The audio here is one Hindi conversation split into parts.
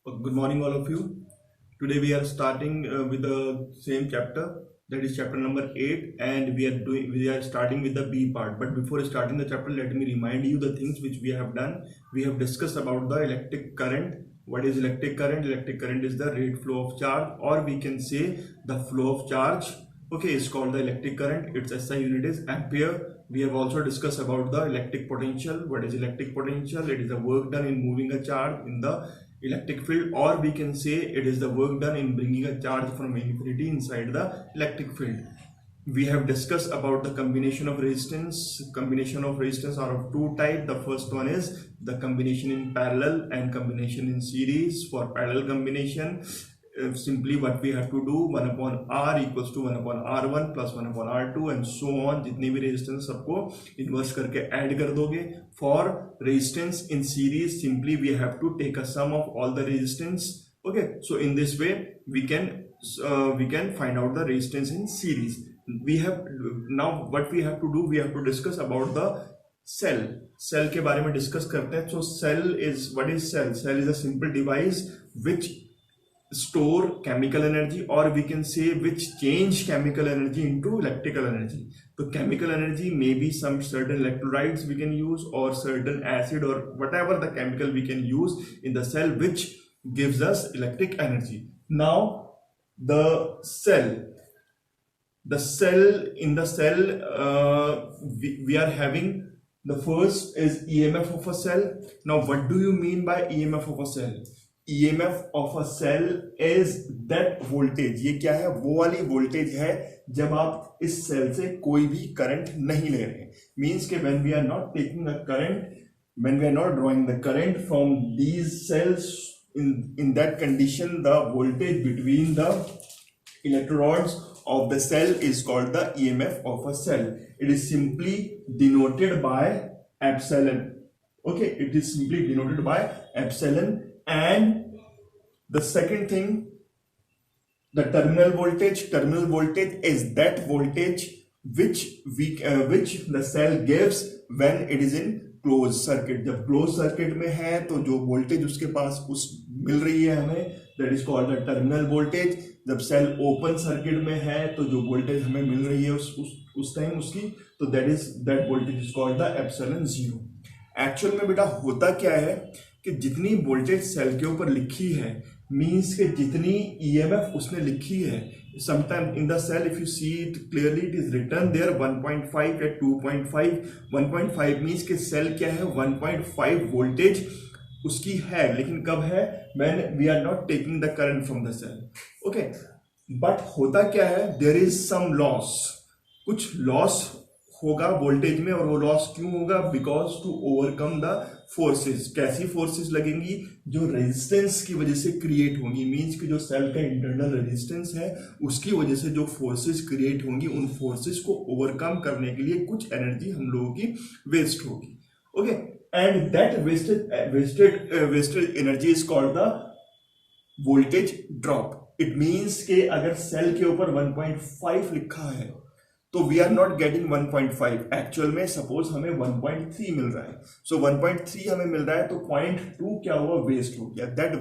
Good morning, all of you. Today we are starting with the same chapter, that is chapter number 8, and we are starting with the B part. But before starting the chapter, let me remind you the things which we have done. We have discussed about the electric current. What is electric current? Electric current is the rate flow of charge, or we can say the flow of charge. Okay, it's called the electric current. Its SI unit is ampere. We have also discussed about the electric potential. What is electric potential? It is the work done in moving a charge in the electric field, or we can say it is the work done in bringing a charge from infinity inside the electric field. We have discussed about the combination of resistance. Combination of resistance are of two types. The first one is the combination in parallel and combination in series. For parallel combination, simply what we have to do, 1 upon r equals to 1 upon r1 plus 1 upon r2 and so on. जितने भी रेजिस्टेंस सबको इन्वर्स करके ऐड कर दोगे. For resistance in series, simply we have to take a sum of all the resistance. Okay, so in this way we can find out the resistance in series. We have now what we have to do, we have to discuss about the cell के बारे में डिस्कस करते हैं. So cell is, what is cell? Cell is a simple device which store chemical energy, or we can say which change chemical energy into electrical energy. So chemical energy may be some certain electrolytes we can use, or certain acid, or whatever the chemical we can use in the cell which gives us electric energy. Now the cell in the cell, we are having, the first is EMF of a cell. Now what do you mean by EMF of a cell? EMF of a cell is that voltage. ये क्या है? वो वाली वोल्टेज है जब आप इस सेल से कोई भी करंट नहीं ले रहे. मीन्स के when we are not taking a current, when we are not drawing the current from these cells, in that condition the voltage between the electrodes of the cell is called the EMF of a cell. It is simply denoted by epsilon. Okay, it is simply denoted by epsilon. And the second thing, the terminal voltage is that voltage which the cell gives when it is in closed circuit. जब closed circuit में है तो जो voltage उसके पास उस मिल रही है हमें, that is called the terminal voltage. जब cell open circuit में है तो जो voltage हमें मिल रही है उस टाइम उसकी, तो that voltage is called the epsilon zero. Actual में बेटा होता क्या है कि जितनी वोल्टेज सेल के ऊपर लिखी है, मीन्स के जितनी EMF उसने लिखी है, sometime in the cell if you see it clearly, it is written there 1.5 या 2.5. 1.5 मीन्स के सेल क्या है, 1.5 वोल्टेज उसकी है, लेकिन कब है? When we are not taking the current from the cell. Okay, but होता क्या है, देयर इज सम लॉस. कुछ लॉस होगा वोल्टेज में, और वो लॉस क्यों होगा? Because to overcome the forces. कैसी फोर्सेस लगेंगी? जो रेजिस्टेंस की वजह से क्रिएट होंगी. मींस कि जो सेल का इंटरनल रेजिस्टेंस है उसकी वजह से जो फोर्सेस क्रिएट होंगी, उन फोर्सेस को ओवरकम करने के लिए कुछ एनर्जी हम लोगों की वेस्ट होगी. Okay, and that wasted energy is called the voltage drop. It means के अगर सेल के ऊपर 1.5 लिखा है तो we are not getting 1.5. Actual में सपोज हमें 1.3 मिल रहा है. सो 1.3 हमें मिल रहा है तो 0.2 क्या हुआ? वेस्ट हो गया. That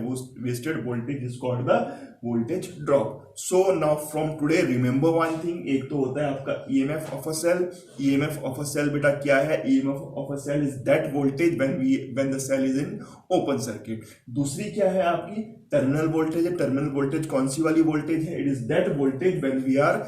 wasted voltage is called the voltage drop. So now from today remember one thing. एक तो होता है आपका EMF of a cell. EMF of a cell बेटा क्या है? EMF of a cell is that voltage when the cell is in open circuit. दूसरी क्या है आपकी? टर्मिनल वोल्टेज है. टर्मिनल वोल्टेज कौन सी वाली वोल्टेज है? It is that voltage when we are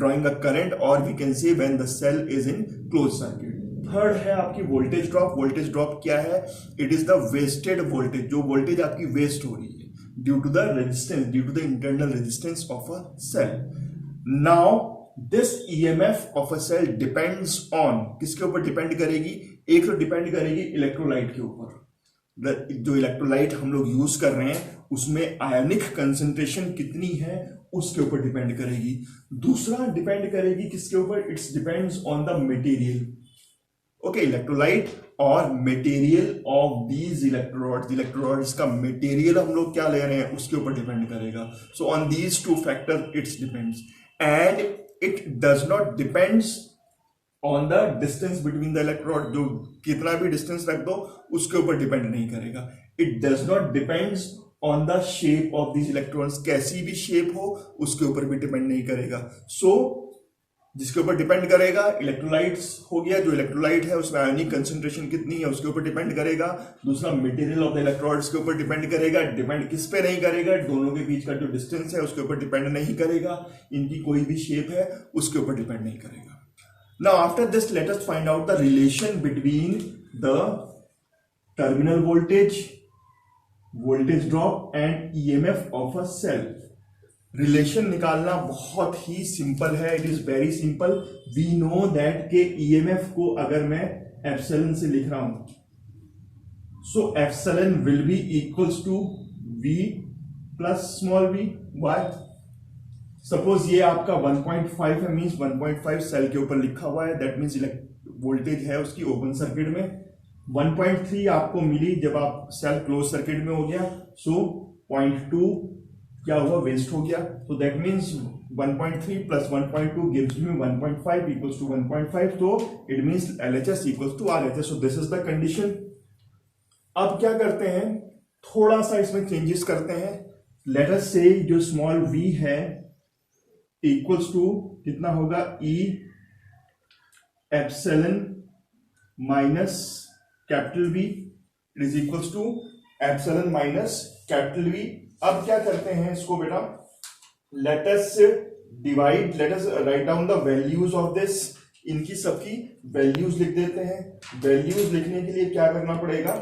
drawing a current, or we can say when the cell is in closed circuit. Third है आपकी वोल्टेज ड्रॉप. वोल्टेज ड्रॉप क्या है? It is the wasted voltage. जो वोल्टेज आपकी वेस्ट हो रही है due to the resistance, due to the internal resistance of a cell. Now this EMF of a cell depends on, किसके ऊपर डिपेंड करेगी? एक तो डिपेंड करेगी इलेक्ट्रोलाइट के ऊपर. जो इलेक्ट्रोलाइट हम लोग यूज कर रहे हैं उसमें आयनिक कंसंट्रेशन कितनी है उसके ऊपर डिपेंड करेगी. दूसरा डिपेंड करेगी किसके ऊपर? It's depends on the material. Okay, electrolyte और material of these electrodes. Electrodes का मटेरियल हम लोग क्या ले रहे हैं उसके ऊपर डिपेंड करेगा. So on these two factor it's depends, and it does not depends on the distance between the electrode. जो कितना भी डिस्टेंस रख दो उसके ऊपर डिपेंड नहीं करेगा. It does not depends on the shape of this electrons, कैसी भी शेप हो उसके ऊपर भी डिपेंड नहीं करेगा। सो जिसके ऊपर डिपेंड करेगा इलेक्ट्रोलाइट्स हो गया, जो इलेक्ट्रोलाइट है उसमें आयोनिक कंसंट्रेशन कितनी है उसके ऊपर डिपेंड करेगा। दूसरा मटेरियल ऑफ द इलेक्ट्रोड्स के ऊपर डिपेंड करेगा। डिपेंड किस पे नहीं करेगा, दोनों के बीच का जो डिस्टेंस है उसके ऊपर डिपेंड नहीं करेगा। इनकी कोई भी शेप है उसके ऊपर डिपेंड नहीं करेगा। Now after this let us find out the relation between the terminal voltage drop and EMF of a cell. Relation निकालना बहुत ही सिंपल है, it is very simple. We know that के ईएमएफ को अगर मैं एप्सिलॉन से लिख रहा हूं, so epsilon will be equals to V plus small V. Why? Suppose ये आपका 1.5 है, मींस 1.5 सेल के ऊपर लिखा हुआ है, दैट मींस वोल्टेज है उसकी ओपन सर्किट में। 1.3 आपको मिली जब आप सेल क्लोज सर्किट में हो गया, सो 0.2 क्या हुआ, वेस्ट हो गया। तो that means 1.3 plus 1.2 gives me 1.5 equals to 1.5, तो it means LHS equals to RHS। So this is the condition. अब क्या करते हैं, थोड़ा सा इसमें चेंजेस करते हैं। लेट अस से जो स्मॉल v है इक्वल्स टू कितना होगा, E epsilon minus capital V, it is equals to epsilon minus capital V। अब क्या करते हैं इसको बेटा, let us divide, let us write down the values of this. इनकी सबकी वैल्यूज लिख देते हैं। वैल्यूज लिखने के लिए क्या करना पड़ेगा,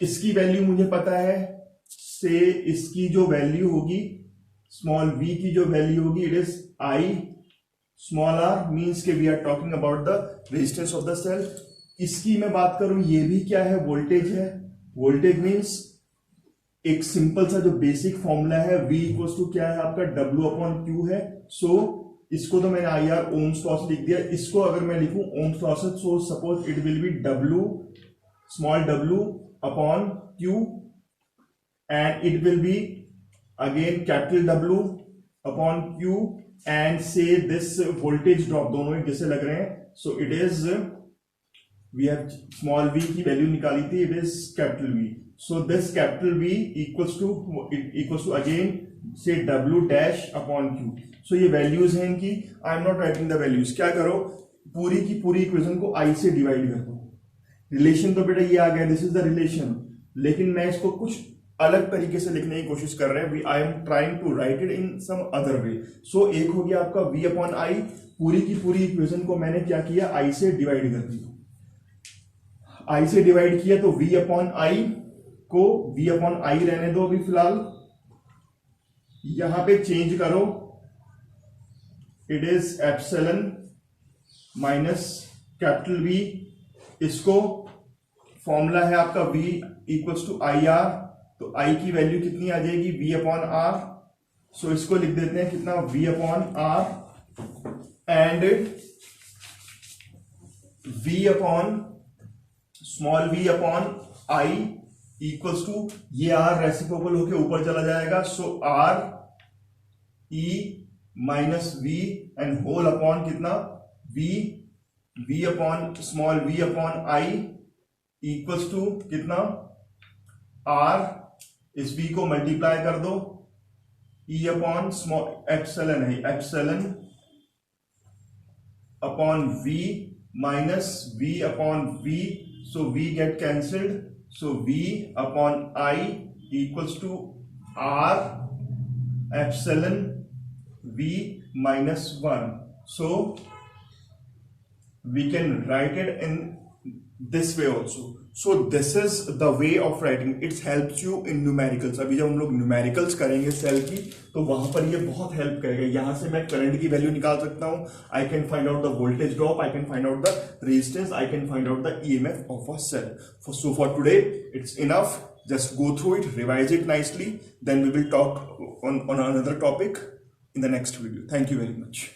इसकी वैल्यू मुझे पता है, से इसकी जो वैल्यू होगी स्मॉल v की जो वैल्यू होगी it is I small r, means के we are talking about the resistance of the cell. इसकी मैं बात करूं, ये भी क्या है, वोल्टेज है। वोल्टेज मीन्स एक सिंपल सा जो बेसिक फॉर्मूला है, V इक्वल्स टू क्या है आपका, W अपॉन Q है। सो इसको तो मैंने IR ओम्स लॉ से लिख दिया, इसको अगर मैं लिखूं ओम्स लॉ से, so suppose it will be W small w upon Q and it will be again capital W upon Q and से दिस वोल्टेज ड्रॉप, दोनों एक जैसे लग रहे हैं। So it is, we have small v की वैल्यू निकाली थी, it is capital V. So this capital V equals to again say W dash upon Q. So ये वैल्यूज हैं इनकी। I am not writing the values। क्या करो, पूरी की पूरी इक्वेशन को I से डिवाइड कर दो। रिलेशन तो बेटा ये आ गया, दिस इज द रिलेशन, लेकिन मैं इसको कुछ अलग तरीके से लिखने की कोशिश कर रहे हैं। I am trying to write it in some other way. So एक हो गया आपका V अपॉन I, पूरी की पूरी इक्वेशन को मैंने क्या किया, I से डिवाइड कर दिया। I से डिवाइड किया तो V अपॉन I को V अपॉन I रहने दो अभी फिलहाल, यहां पे चेंज करो, it is epsilon minus capital V। इसको फॉर्मूला है आपका V इक्वल्स टू IR, तो I की वैल्यू कितनी आ जाएगी, V अपॉन R। सो इसको लिख देते हैं कितना, V upon R and V upon small v upon I equals to, ये R रेसिप्रोकल होके ऊपर चला जाएगा, सो R E minus V and whole upon कितना, V upon small v upon I equals to कितना, R, इस V को मल्टीप्लाई कर दो, E अपॉन स्मॉल एप्सिलॉन है, epsilon upon V minus V upon V, so V get cancelled, so V upon I equals to R epsilon V minus 1. So we can write it in this way also. So this is the way of writing. It helps you in numericals. अभी जब हम लोग numericals करेंगे सेल की, तो वहां पर ये बहुत हेल्प करेगा। यहां से मैं करंट की वैल्यू निकाल सकता हूं, I can find out the voltage drop, I can find out the resistance, I can find out the EMF of a cell. So for today it's enough. Just go through it, revise it nicely, then we will talk on another topic in the next video. Thank you very much.